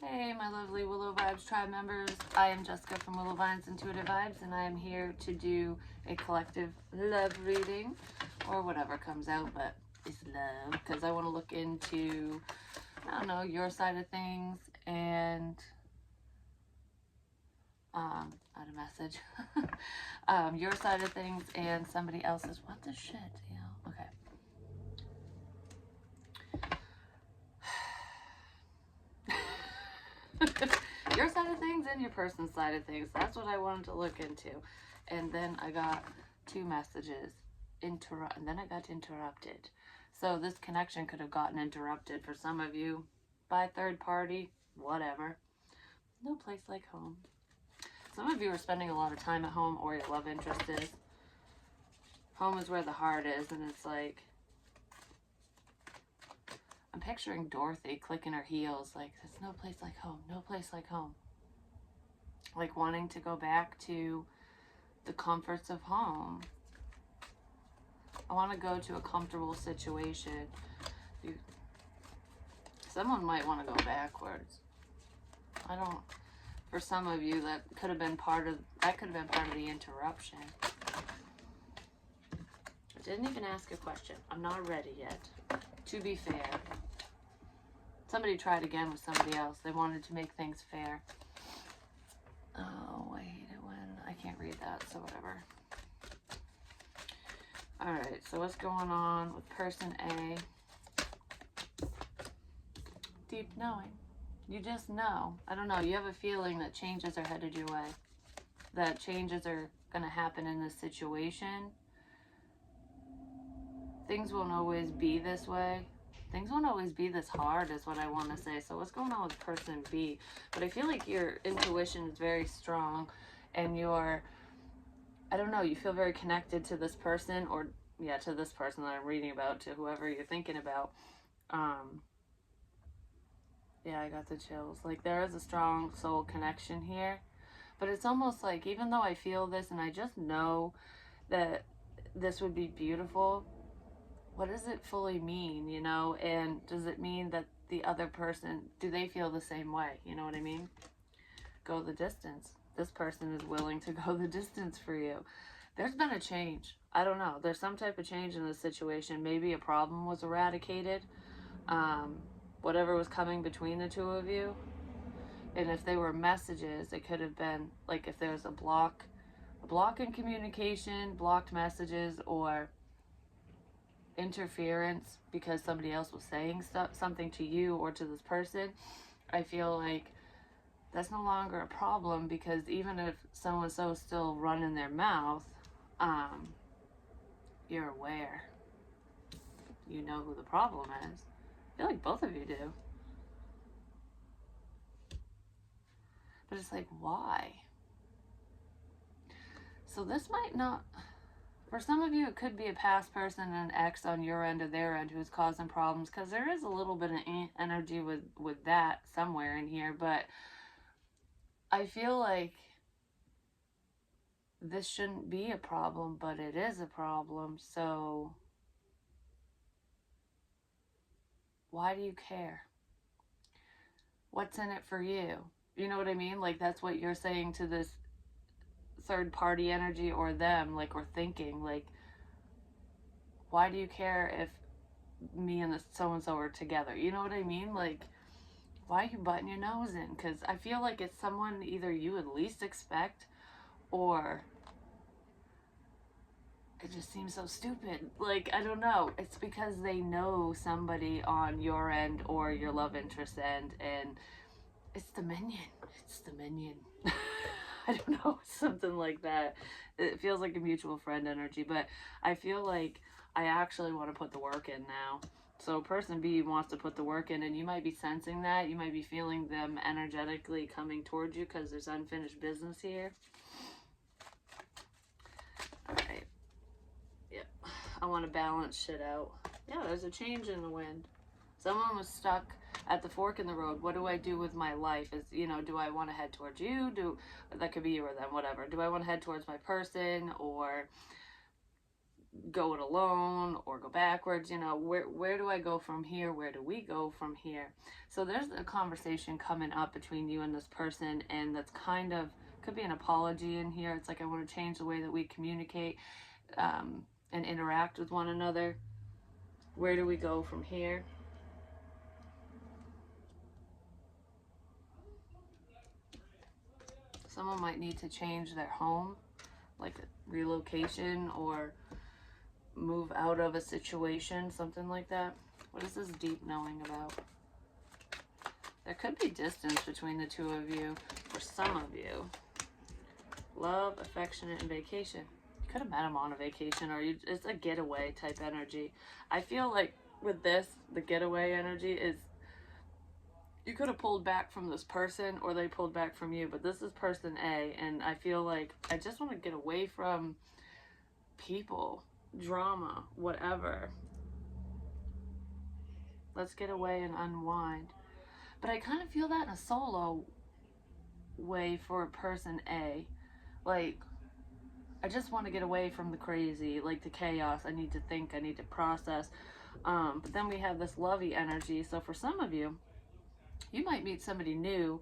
Hey, my lovely Willow Vibes tribe members. I am Jessica from Willow Vines Intuitive Vibes, and I am here to do a collective love reading, or whatever comes out, but it's love, because I want to look into, I don't know, your side of things, and add a message. Your side of things and somebody else's. What the shit, you know? Okay. Your side of things and your person's side of things. That's what I wanted to look into. And then I got two messages. And then I got interrupted. So this connection could have gotten interrupted for some of you by third party, whatever. No place like home. Some of you are spending a lot of time at home, or your love interest is. Home is where the heart is, and it's like, I'm picturing Dorothy clicking her heels, like, there's no place like home, no place like home. Like wanting to go back to the comforts of home. I want to go to a comfortable situation. Someone might want to go backwards. I don't. For some of you, that could have been part of the interruption. I didn't even ask a question. I'm not ready yet. To be fair. Somebody tried again with somebody else. They wanted to make things fair. Oh, I hate it when I can't read that, so whatever. Alright, so what's going on with person A? Deep knowing. You just know. I don't know. You have a feeling that changes are headed your way. That changes are going to happen in this situation. Things won't always be this way. Things won't always be this hard is what I want to say. So what's going on with person B? But I feel like your intuition is very strong and you're, I don't know, you feel very connected to this person, or yeah, to this person that I'm reading about, to whoever you're thinking about. Yeah, I got the chills. Like, there is a strong soul connection here. But it's almost like, even though I feel this and I just know that this would be beautiful, what does it fully mean, you know? And does it mean that the other person, do they feel the same way? You know what I mean? Go the distance. This person is willing to go the distance for you. There's been a change. I don't know. There's some type of change in this situation. Maybe a problem was eradicated. Whatever was coming between the two of you. And if they were messages, it could have been like if there's a block in communication, blocked messages, or interference because somebody else was saying something to you or to this person. I feel like that's no longer a problem, because even if so-and-so is still running their mouth, you're aware. You know who the problem is. I feel like both of you do. But it's like, why? So this might not, for some of you, it could be a past person and an ex on your end or their end who's causing problems, because there is a little bit of energy with that somewhere in here. But I feel like this shouldn't be a problem, but it is a problem. So why do you care? What's in it for you? You know what I mean? Like, that's what you're saying to this third party energy, or them, like, or thinking, like, why do you care if me and this so-and-so are together? You know what I mean? Like, why are you butting your nose in? Because I feel like it's someone either you would least expect, or it just seems so stupid. Like, I don't know. It's because they know somebody on your end or your love interest end, and it's the minion. It's the minion. I don't know, something like that. It feels like a mutual friend energy, but I feel like I actually want to put the work in now. So person B wants to put the work in, and you might be sensing that. You might be feeling them energetically coming towards you because there's unfinished business here. Alright. Yep. I want to balance shit out. Yeah, there's a change in the wind. Someone was stuck at the fork in the road. What do I do with my life? Is, you know, do I want to head towards you? That could be you or them, whatever. Do I want to head towards my person, or go it alone or go backwards, you know, where do I go from here? Where do we go from here? So there's a conversation coming up between you and this person, and that's kind of, could be an apology in here. It's like, I want to change the way that we communicate and interact with one another. Where do we go from here? Someone might need to change their home, like relocation, or move out of a situation, something like that. What is this deep knowing about? There could be distance between the two of you for some of you. Love, affectionate, and vacation. You could have met him on a vacation, or it's a getaway type energy. I feel like with this, the getaway energy is, you could have pulled back from this person or they pulled back from you, but this is person A, and I feel like I just want to get away from people, drama, whatever. Let's get away and unwind. But I kind of feel that in a solo way for person A. Like, I just want to get away from the crazy, like the chaos. I need to think, I need to process. But then we have this lovey energy. So for some of you, you might meet somebody new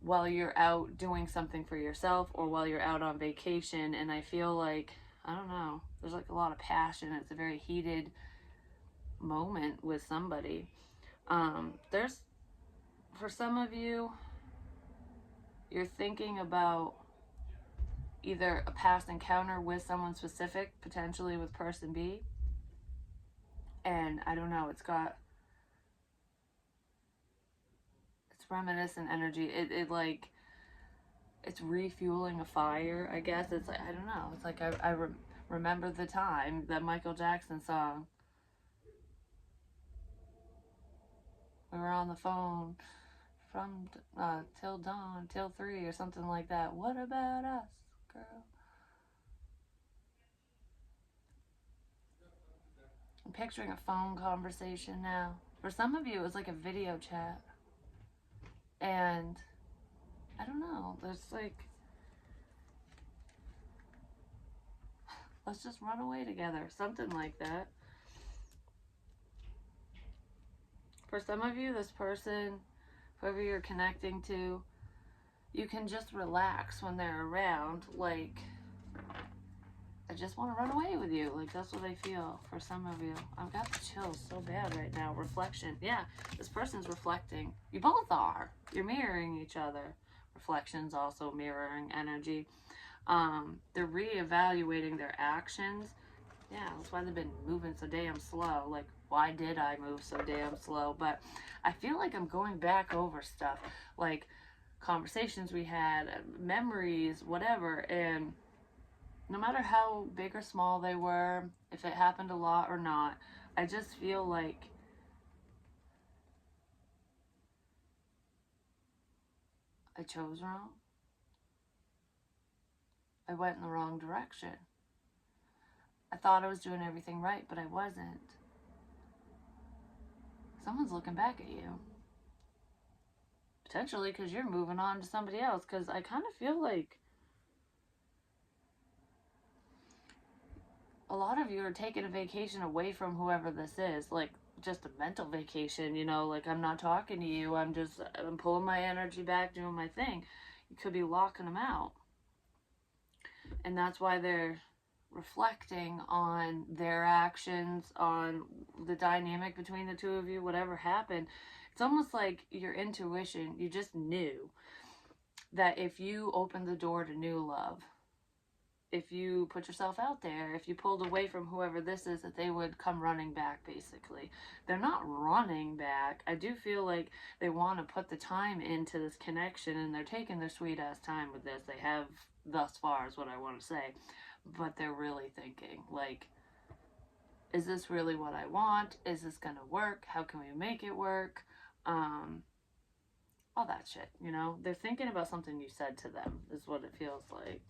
while you're out doing something for yourself or while you're out on vacation. And I feel like, I don't know, there's like a lot of passion. It's a very heated moment with somebody. There's, for some of you, you're thinking about either a past encounter with someone specific, potentially with person B. And I don't know, it's reminiscent energy. It like, it's refueling a fire, I guess. It's like, I don't know. It's like I remember the time, that Michael Jackson song. We were on the phone from till dawn, till 3 or something like that. What about us, girl? I'm picturing a phone conversation now. For some of you, it was like a video chat. And I don't know, there's like, let's just run away together, something like that. For some of you, this person, whoever you're connecting to, you can just relax when they're around. Like, I just want to run away with you. Like, that's what I feel for some of you. I've got the chills so bad right now. Reflection. Yeah, this person's reflecting. You both are. You're mirroring each other. Reflection's also mirroring energy. They're reevaluating their actions. Yeah, that's why they've been moving so damn slow. Like, why did I move so damn slow? But I feel like I'm going back over stuff. Like, conversations we had, memories, whatever. And no matter how big or small they were, if it happened a lot or not, I just feel like I chose wrong. I went in the wrong direction. I thought I was doing everything right, but I wasn't. Someone's looking back at you. Potentially because you're moving on to somebody else, because I kind of feel like a lot of you are taking a vacation away from whoever this is, like just a mental vacation, you know, like I'm not talking to you, I'm pulling my energy back, doing my thing. You could be locking them out. And that's why they're reflecting on their actions, on the dynamic between the two of you, whatever happened. It's almost like your intuition, you just knew that if you opened the door to new love, if you put yourself out there, if you pulled away from whoever this is, that they would come running back, basically. They're not running back. I do feel like they want to put the time into this connection, and they're taking their sweet ass time with this. They have thus far, is what I want to say. But they're really thinking, like, is this really what I want? Is this going to work? How can we make it work? All that shit, you know? They're thinking about something you said to them, is what it feels like.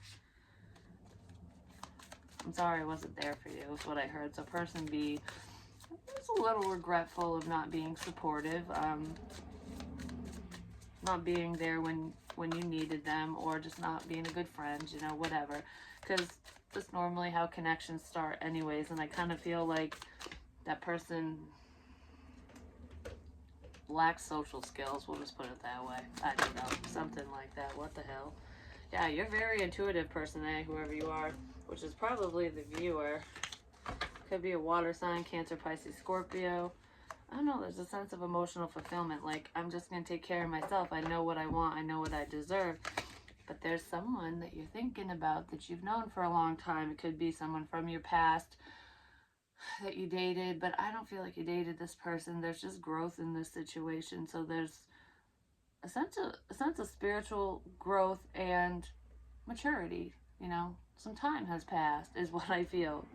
I'm sorry I wasn't there for you, is what I heard. So person B is a little regretful of not being supportive, not being there when you needed them, or just not being a good friend, you know, whatever. Because just normally how connections start anyways, and I kind of feel like that person lacks social skills. We'll just put it that way. I don't know. Something like that. What the hell? Yeah, you're a very intuitive person, whoever you are, which is probably the viewer. Could be a water sign, Cancer, Pisces, Scorpio. I don't know, there's a sense of emotional fulfillment. Like, I'm just going to take care of myself. I know what I want. I know what I deserve. But there's someone that you're thinking about that you've known for a long time. It could be someone from your past that you dated, but I don't feel like you dated this person. There's just growth in this situation. So there's a sense of spiritual growth and maturity. You know, some time has passed, is what I feel.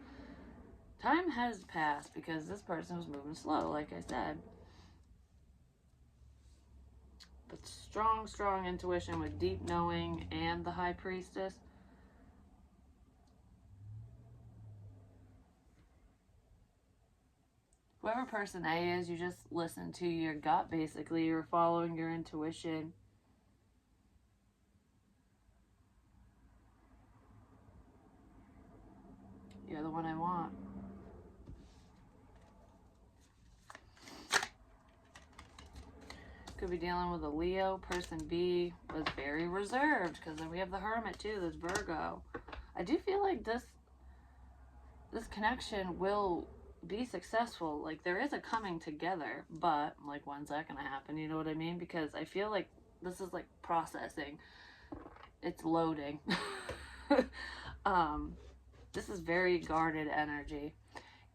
Time has passed because this person was moving slow, like I said. But strong intuition with deep knowing and the High Priestess. Whoever person A is, you just listen to your gut, basically. You're following your intuition. You're the one I want. Could be dealing with a Leo. Person B was very reserved, because then we have the Hermit too, this Virgo. I do feel like this connection will be successful. Like, there is a coming together, but like, when's that gonna happen? You know what I mean? Because I feel like this is like processing. It's loading. This is very guarded energy,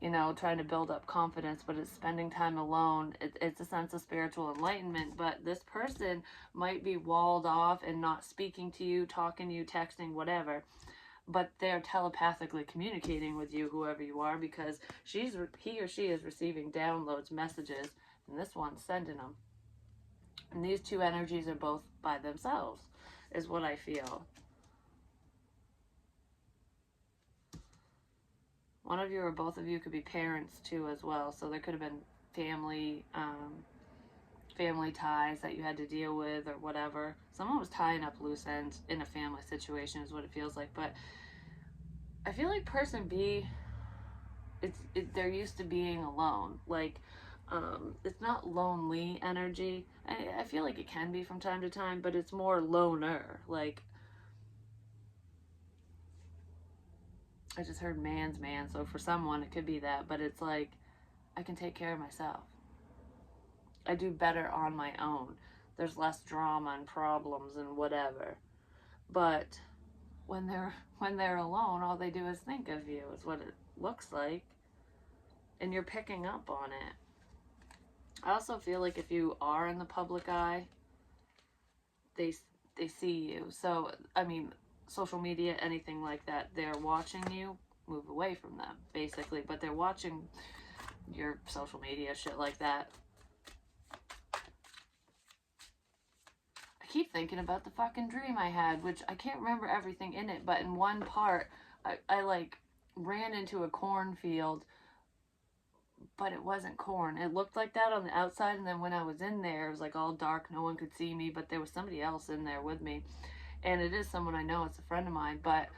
you know, trying to build up confidence, but it's spending time alone. It's a sense of spiritual enlightenment, but this person might be walled off and not speaking to you, talking to you, texting, whatever, but they're telepathically communicating with you, whoever you are, because he or she is receiving downloads, messages, and this one's sending them. And these two energies are both by themselves, is what I feel. One of you or both of you could be parents too as well. So there could have been family ties that you had to deal with or whatever. Someone was tying up loose ends in a family situation is what it feels like. But I feel like person B, they're used to being alone. Like, it's not lonely energy. I feel like it can be from time to time, but it's more loner. Like, I just heard man's man, so for someone it could be that, but it's like, I can take care of myself. I do better on my own. There's less drama and problems and whatever. But when they're alone, all they do is think of you, is what it looks like. And you're picking up on it. I also feel like if you are in the public eye, they see you. So, I mean, social media, anything like that, they're watching you. Move away from them, basically. But they're watching your social media, shit like that. I keep thinking about the fucking dream I had, which I can't remember everything in it, but in one part, I like ran into a cornfield, but it wasn't corn. It looked like that on the outside, and then when I was in there, it was like all dark, no one could see me, but there was somebody else in there with me. And it is someone I know, it's a friend of mine, but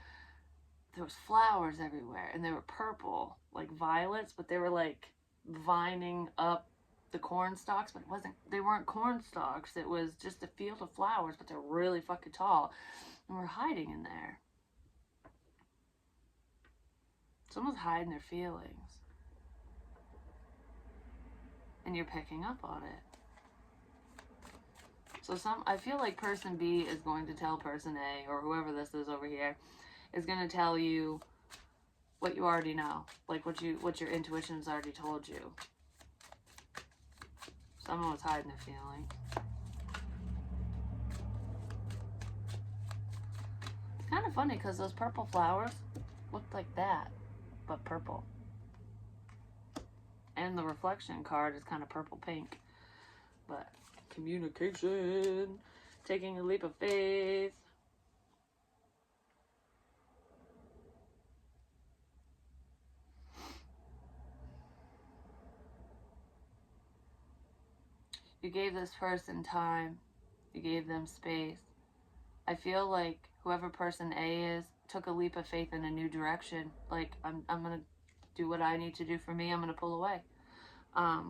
there was flowers everywhere, and they were purple, like violets, but they were like vining up the corn stalks, but they weren't corn stalks. It was just a field of flowers, but they're really fucking tall, and we're hiding in there. Someone's hiding their feelings, and you're picking up on it. So I feel like person B is going to tell person A, or whoever this is over here, is going to tell you what you already know, like what your intuition has already told you. Someone was hiding their feelings. It's kind of funny because those purple flowers looked like that, but purple. And the reflection card is kind of purple pink. But communication, taking a leap of faith. You gave this person time. You gave them space. I feel like whoever person A is took a leap of faith in a new direction. Like, I'm going to do what I need to do for me. I'm going to pull away.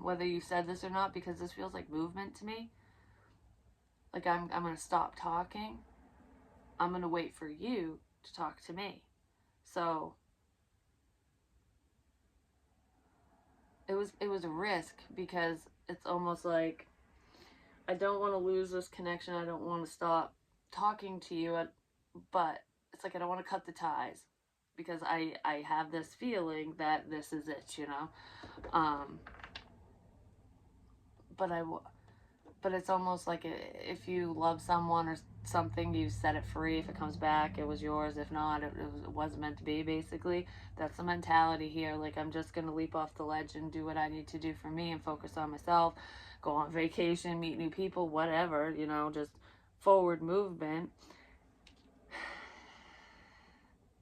Whether you said this or not, because this feels like movement to me. Like, I'm going to stop talking. I'm going to wait for you to talk to me. So it was a risk, because it's almost like I don't want to lose this connection. I don't want to stop talking to you, but it's like I don't want to cut the ties, because I have this feeling that this is it, you know. But but it's almost like if you love someone or something, you set it free. If it comes back, it was yours. If not, it wasn't meant to be, basically. That's the mentality here. Like, I'm just going to leap off the ledge and do what I need to do for me and focus on myself, go on vacation, meet new people, whatever, you know, just forward movement.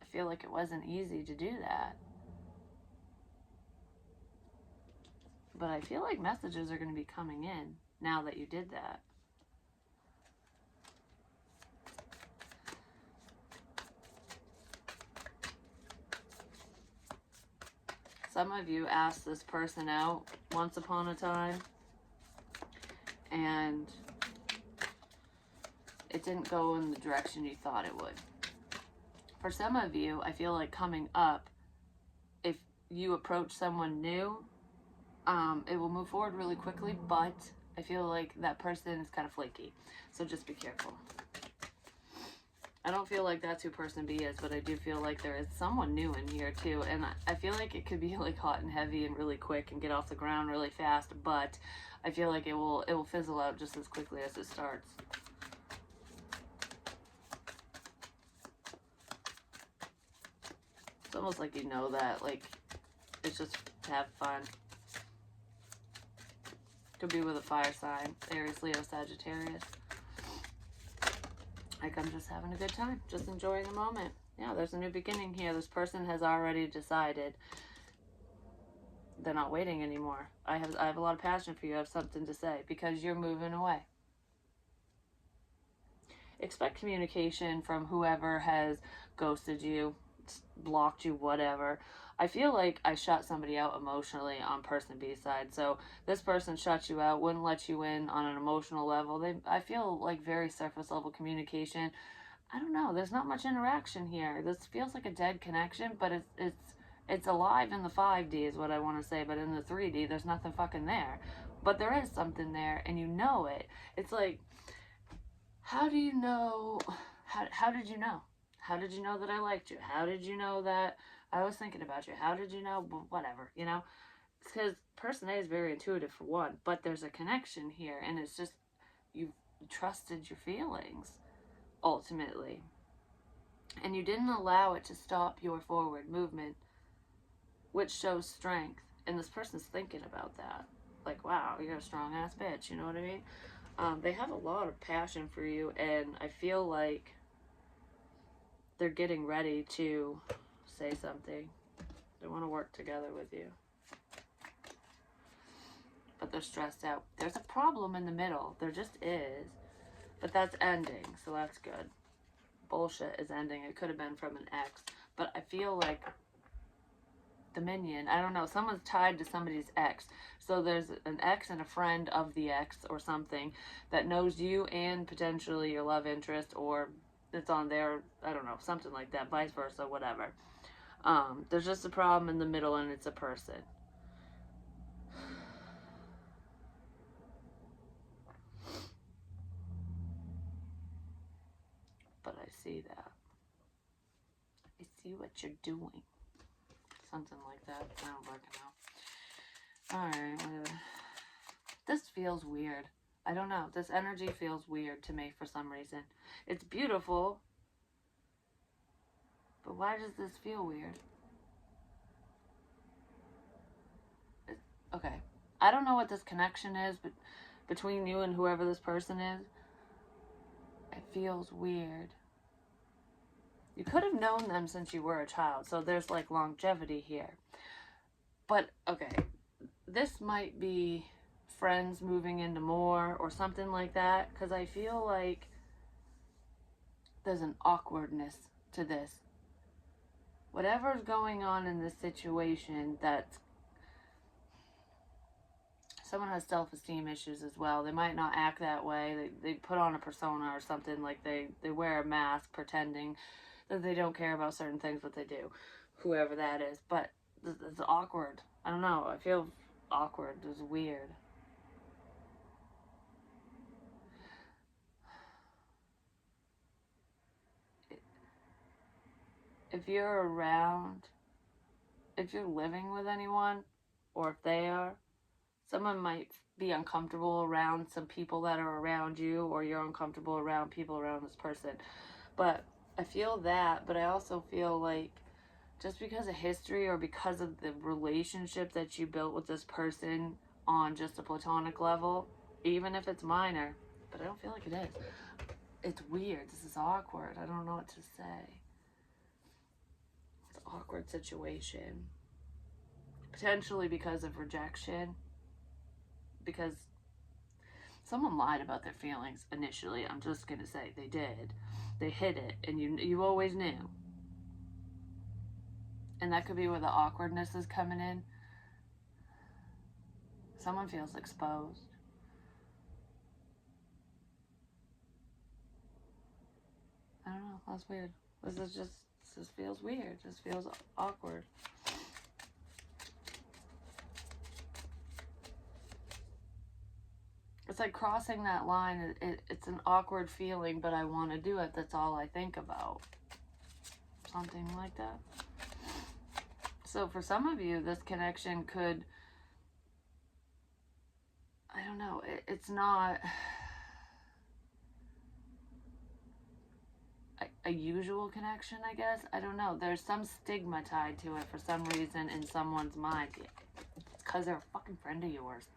I feel like it wasn't easy to do that. But I feel like messages are going to be coming in now that you did that. Some of you asked this person out once upon a time, and it didn't go in the direction you thought it would. For some of you, I feel like coming up, if you approach someone new, it will move forward really quickly, but I feel like that person is kind of flaky. So just be careful. I don't feel like that's who person B is, but I do feel like there is someone new in here too. And I feel like it could be like hot and heavy and really quick and get off the ground really fast, but I feel like it will fizzle out just as quickly as it starts. It's almost like you know that, like, it's just to have fun. Could be with a fire sign, Aries, Leo, Sagittarius. Like, I'm just having a good time, just enjoying the moment. Yeah, there's a new beginning here. This person has already decided they're not waiting anymore. I have a lot of passion for you. I have something to say, because you're moving away. Expect communication from whoever has ghosted you, blocked you, whatever. I feel like I shut somebody out emotionally on person B's side. So this person shut you out, wouldn't let you in on an emotional level. I feel like very surface level communication. I don't know. There's not much interaction here. This feels like a dead connection, but it's alive in the 5D is what I want to say. But in the 3D, there's nothing fucking there. But there is something there, and you know it. It's like, how do you know? How did you know? How did you know that I liked you? How did you know that I was thinking about you? How did you know? Whatever, you know? Because person A is very intuitive for one, but there's a connection here, and it's just, you trusted your feelings, ultimately. And you didn't allow it to stop your forward movement, which shows strength. And this person's thinking about that. Like, wow, you're a strong ass bitch, you know what I mean? They have a lot of passion for you, and I feel like they're getting ready to say something. They want to work together with you. But they're stressed out. There's a problem in the middle. There just is. But that's ending, so that's good. Bullshit is ending. It could have been from an ex. But I feel like Dominion, I don't know, someone's tied to somebody's ex. So there's an ex and a friend of the ex or something that knows you and potentially your love interest, or it's on their, I don't know, something like that, vice versa, whatever. There's just a problem in the middle, and it's a person. But I see that. I see what you're doing. Something like that. I don't fucking know. Alright, whatever. This feels weird. I don't know. This energy feels weird to me for some reason. It's beautiful. But why does this feel weird? Okay. I don't know what this connection is, but between you and whoever this person is, it feels weird. You could have known them since you were a child, so there's like longevity here. But, okay, this might be friends moving into more or something like that, because I feel like there's an awkwardness to this. whatever's going on in this situation, that someone has self-esteem issues as well. They might not act that way. They put on a persona or something, like they wear a mask pretending that they don't care about certain things, but they do, whoever that is. But it's awkward. I don't know. I feel awkward. It's weird. If you're around, if you're living with anyone, or if they are, someone might be uncomfortable around some people that are around you, or you're uncomfortable around people around this person. But I feel that, but I also feel like just because of history or because of the relationship that you built with this person on just a platonic level, even if it's minor, but I don't feel like it is. It's weird. This is awkward. I don't know what to say. It's an awkward situation. Potentially because of rejection. Because someone lied about their feelings initially. I'm just going to say they did. They hid it, and you always knew. And that could be where the awkwardness is coming in. Someone feels exposed. I don't know. That's weird. This feels weird. This feels awkward. It's like crossing that line. It's an awkward feeling, but I want to do it. That's all I think about. Something like that. So for some of you, this connection could, I don't know, it's not a usual connection, I guess. I don't know. There's some stigma tied to it for some reason in someone's mind. It's because they're a fucking friend of yours.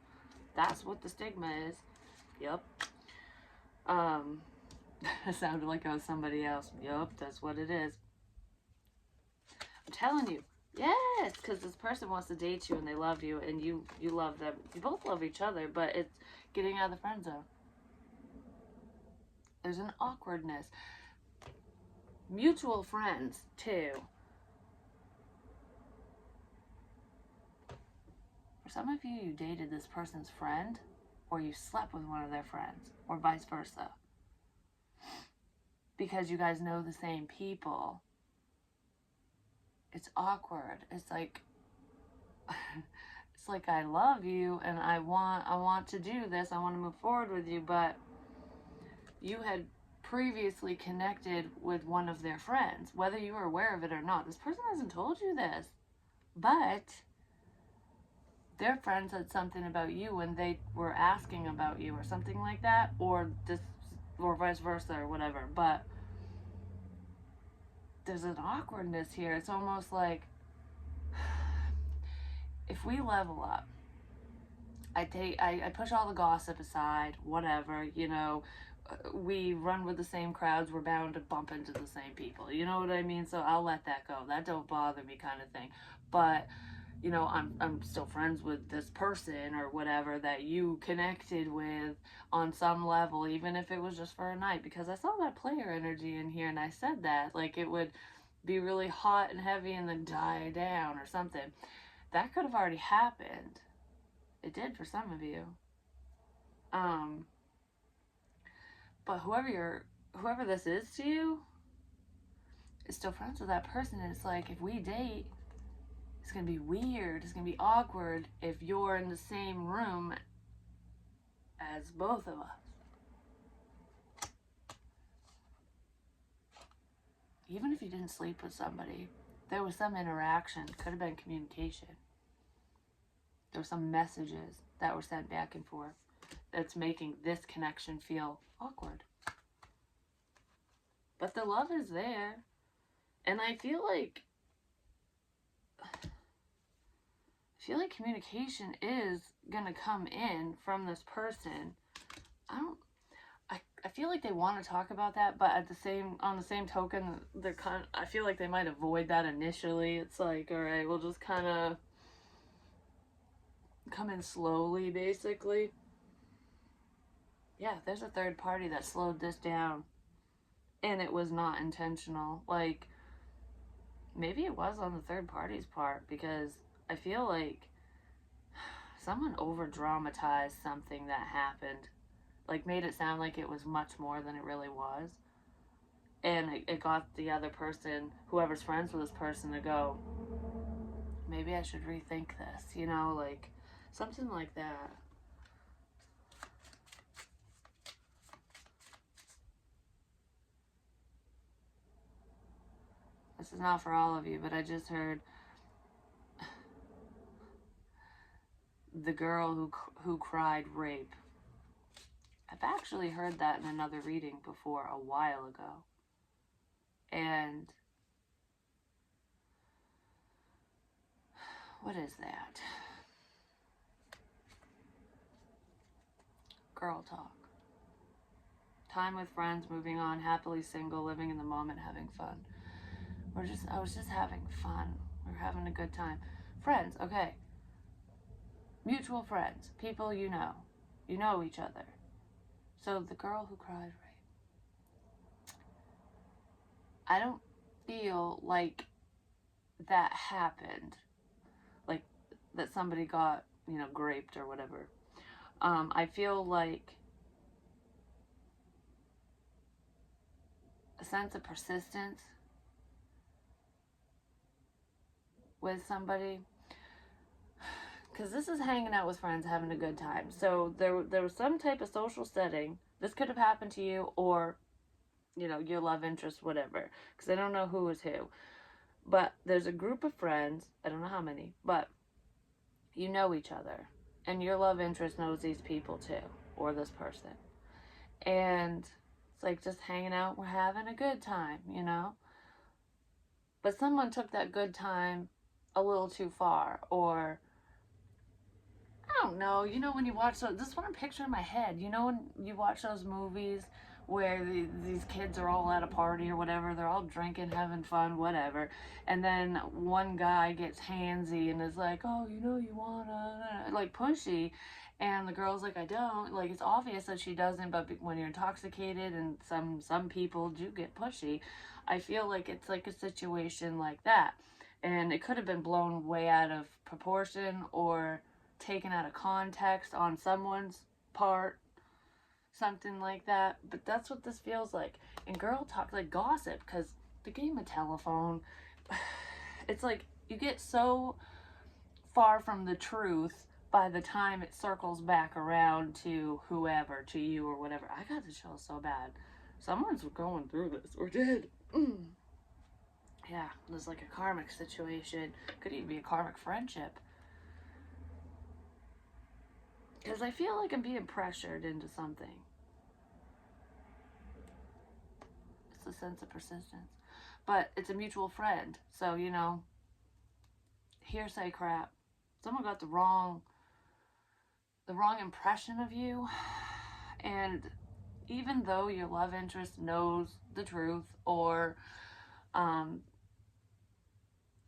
That's what the stigma is. Yep. It sounded like I was somebody else. Yep, that's what it is. I'm telling you. Yes, because this person wants to date you and they love you and you love them. You both love each other, but it's getting out of the friend zone. There's an awkwardness. Mutual friends, too. For some of you, you dated this person's friend, or you slept with one of their friends, or vice versa. Because you guys know the same people. It's awkward. It's like it's like I love you and I want to do this. I want to move forward with you, but you had previously connected with one of their friends, whether you were aware of it or not. This person hasn't told you this, but their friend said something about you when they were asking about you or something like that, or vice versa or whatever. But there's an awkwardness here. It's almost like if we level up, I push all the gossip aside, whatever, we run with the same crowds, we're bound to bump into the same people. You know what I mean? So I'll let that go. That don't bother me kind of thing. But, I'm still friends with this person or whatever that you connected with on some level, even if it was just for a night, because I saw that player energy in here and I said that, like it would be really hot and heavy and then die down or something. That could have already happened. It did for some of you. But whoever this is to you is still friends with that person. And it's like, if we date, it's going to be weird. It's going to be awkward if you're in the same room as both of us. Even if you didn't sleep with somebody, there was some interaction. Could have been communication. There were some messages that were sent back and forth that's making this connection feel awkward. But the love is there. And I feel like communication is gonna come in from this person. I feel like they want to talk about that, but on the same token, I feel like they might avoid that initially. It's like, all right, we'll just kind of come in slowly, basically. Yeah, there's a third party that slowed this down, and it was not intentional. Like, maybe it was on the third party's part, because I feel like someone over dramatized something that happened, like made it sound like it was much more than it really was. And it got the other person, whoever's friends with this person, to go, maybe I should rethink this, you know, like something like that. This is not for all of you, but I just heard the girl who cried rape. I've actually heard that in another reading before a while ago. And what is that? Girl talk. Time with friends, moving on, happily single, living in the moment, having fun. I was just having fun. We're having a good time. Friends, okay. Mutual friends, people you know. You know each other. So the girl who cried rape. I don't feel like that happened. Like that somebody got, you know, raped or whatever. I feel like a sense of persistence with somebody, because this is hanging out with friends, having a good time. So there was some type of social setting. This could have happened to you, or, you know, your love interest, whatever, because I don't know who is who. But there's a group of friends, I don't know how many, but you know each other, and your love interest knows these people too, or this person. And it's like just hanging out, we're having a good time, you know? But someone took that good time a little too far, or I don't know, you know, when you watch those, this is what I'm picturing in my head, you know, when you watch those movies where these kids are all at a party or whatever, they're all drinking, having fun, whatever, and then one guy gets handsy and is like, oh, you know, you wanna, like pushy, and the girl's like, I don't, like, it's obvious that she doesn't, but when you're intoxicated and some people do get pushy, I feel like it's like a situation like that, and it could have been blown way out of proportion or taken out of context on someone's part, something like that. But that's what this feels like. And girl talk, like gossip, because the game of telephone, it's like you get so far from the truth by the time it circles back around to whoever, to you or whatever. I got the chills so bad. Someone's going through this or did. Yeah, there's like a karmic situation. Could even be a karmic friendship. Because I feel like I'm being pressured into something. It's a sense of persistence. But it's a mutual friend. So, you know, hearsay crap. Someone got the wrong impression of you. And even though your love interest knows the truth, or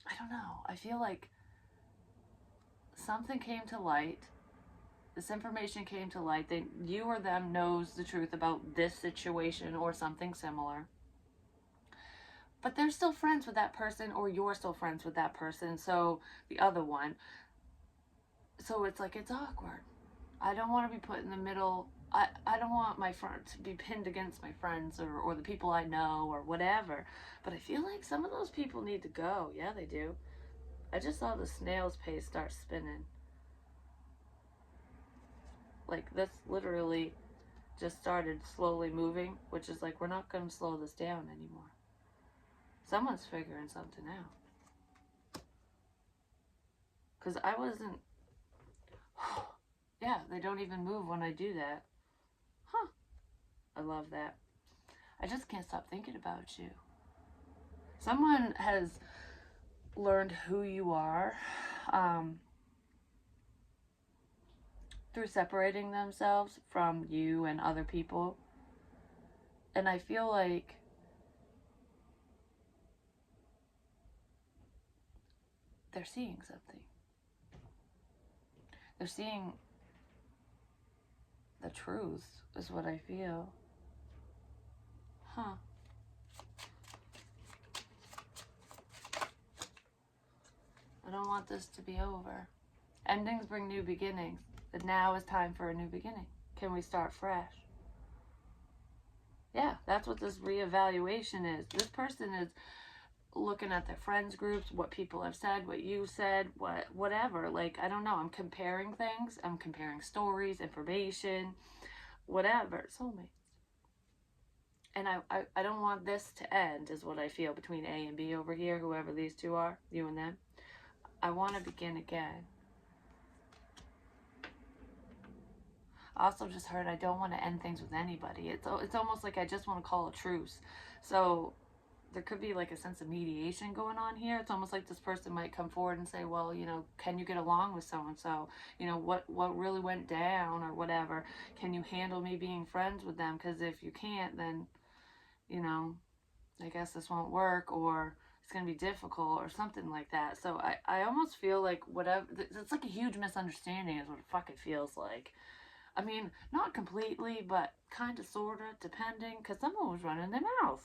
I don't know, I feel like something came to light. This information came to light that you or them knows the truth about this situation or something similar. But they're still friends with that person, or you're still friends with that person, so the other one. So it's like, it's awkward. I don't want to be put in the middle. I don't want my friend to be pinned against my friends, or the people I know or whatever. But I feel like some of those people need to go. Yeah, they do. I just saw the snail's pace start spinning. Like, this literally just started slowly moving, which is like, we're not going to slow this down anymore. Someone's figuring something out. Because I wasn't... Yeah, they don't even move when I do that. Huh. I love that. I just can't stop thinking about you. Someone has learned who you are through separating themselves from you and other people. And I feel like they're seeing something. They're seeing the truth, is what I feel. Huh. I don't want this to be over. Endings bring new beginnings. But now is time for a new beginning. Can we start fresh? Yeah, that's what this reevaluation is. This person is looking at their friends groups, what people have said, what you said, whatever. Like, I don't know. I'm comparing things. I'm comparing stories, information, whatever. Soulmates. And I don't want this to end, is what I feel, between A and B over here, whoever these two are, you and them. I want to begin again. I also just heard I don't want to end things with anybody. It's almost like I just want to call a truce. So there could be like a sense of mediation going on here. It's almost like this person might come forward and say, well, you know, can you get along with so-and-so? You know, what really went down or whatever? Can you handle me being friends with them? Because if you can't, then, you know, I guess this won't work, or it's going to be difficult or something like that. So I almost feel like whatever, it's like a huge misunderstanding is what it fucking feels like. I mean, not completely, but kind of, sort of, depending, because someone was running their mouth.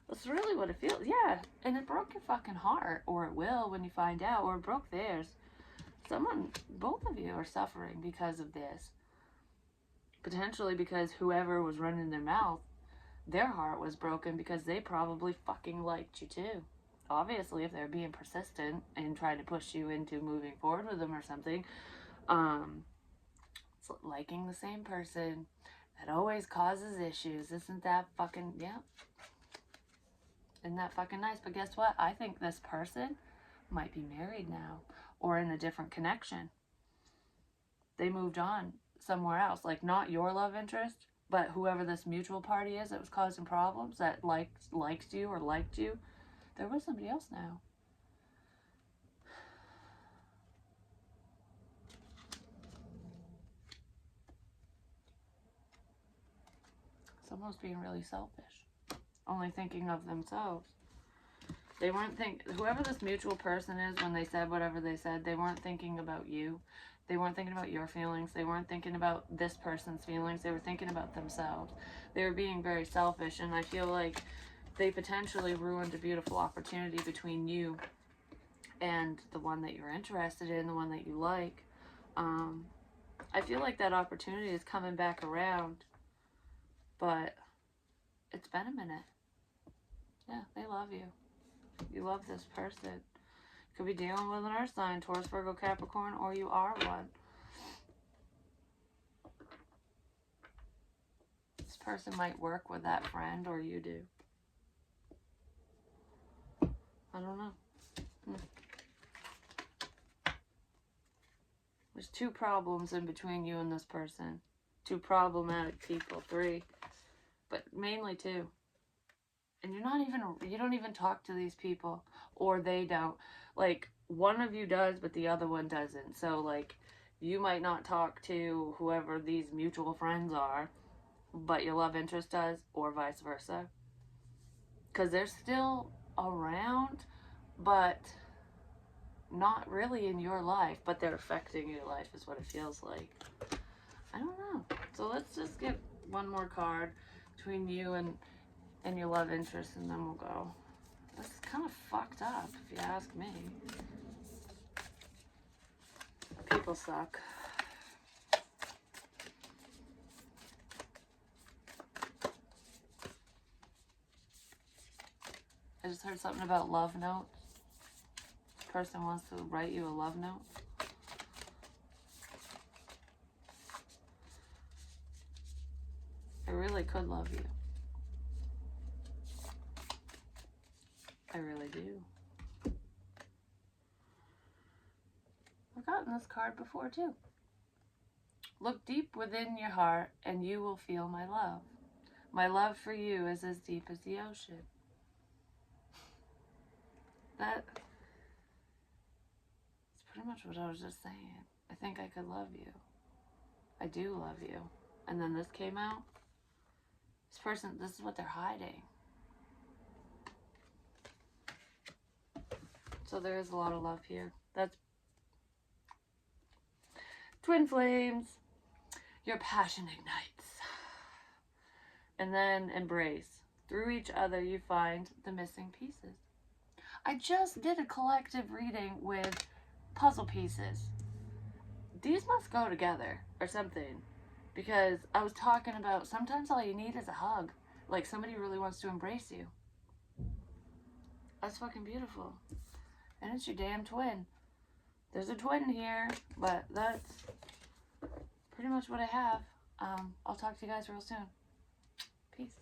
That's really what it feels. Yeah, and it broke your fucking heart, or it will when you find out, or it broke theirs. Both of you are suffering because of this. Potentially because whoever was running their mouth, their heart was broken because they probably fucking liked you too. Obviously, if they're being persistent and trying to push you into moving forward with them or something, it's liking the same person that always causes issues. Isn't that fucking, yeah? Isn't that fucking nice? But guess what? I think this person might be married now or in a different connection. They moved on somewhere else. Like, not your love interest, but whoever this mutual party is that was causing problems, that likes you or liked you, they're with somebody else now. Someone's being really selfish, only thinking of themselves. They weren't whoever this mutual person is, when they said whatever they said, they weren't thinking about you. They weren't thinking about your feelings. They weren't thinking about this person's feelings. They were thinking about themselves. They were being very selfish, and I feel like they potentially ruined a beautiful opportunity between you and the one that you're interested in, the one that you like. I feel like that opportunity is coming back around, but it's been a minute. Yeah, they love you. You love this person. You could be dealing with an earth sign, Taurus, Virgo, Capricorn, or you are one. This person might work with that friend, or you do. I don't know. There's two problems in between you and this person. Two problematic people. Three. But mainly two. And you don't even talk to these people, or they don't. Like, one of you does, but the other one doesn't. So, like, you might not talk to whoever these mutual friends are, but your love interest does, or vice versa. Because they're still around, but not really in your life, but they're affecting your life is what it feels like. I don't know. So let's just get one more card between you and your love interest, and then we'll go. This is kind of fucked up, if you ask me. People suck. I just heard something about love notes. This person wants to write you a love note. I really could love you. I really do. I've gotten this card before too. Look deep within your heart and you will feel my love. My love for you is as deep as the ocean. That's pretty much what I was just saying. I think I could love you. I do love you. And then this came out. This is what they're hiding. So there is a lot of love here. That's twin flames. Your passion ignites. And then embrace. Through each other you find the missing pieces. I just did a collective reading with puzzle pieces. These must go together or something. Because I was talking about sometimes all you need is a hug. Like somebody really wants to embrace you. That's fucking beautiful. And it's your damn twin. There's a twin here, but that's pretty much what I have. I'll talk to you guys real soon. Peace.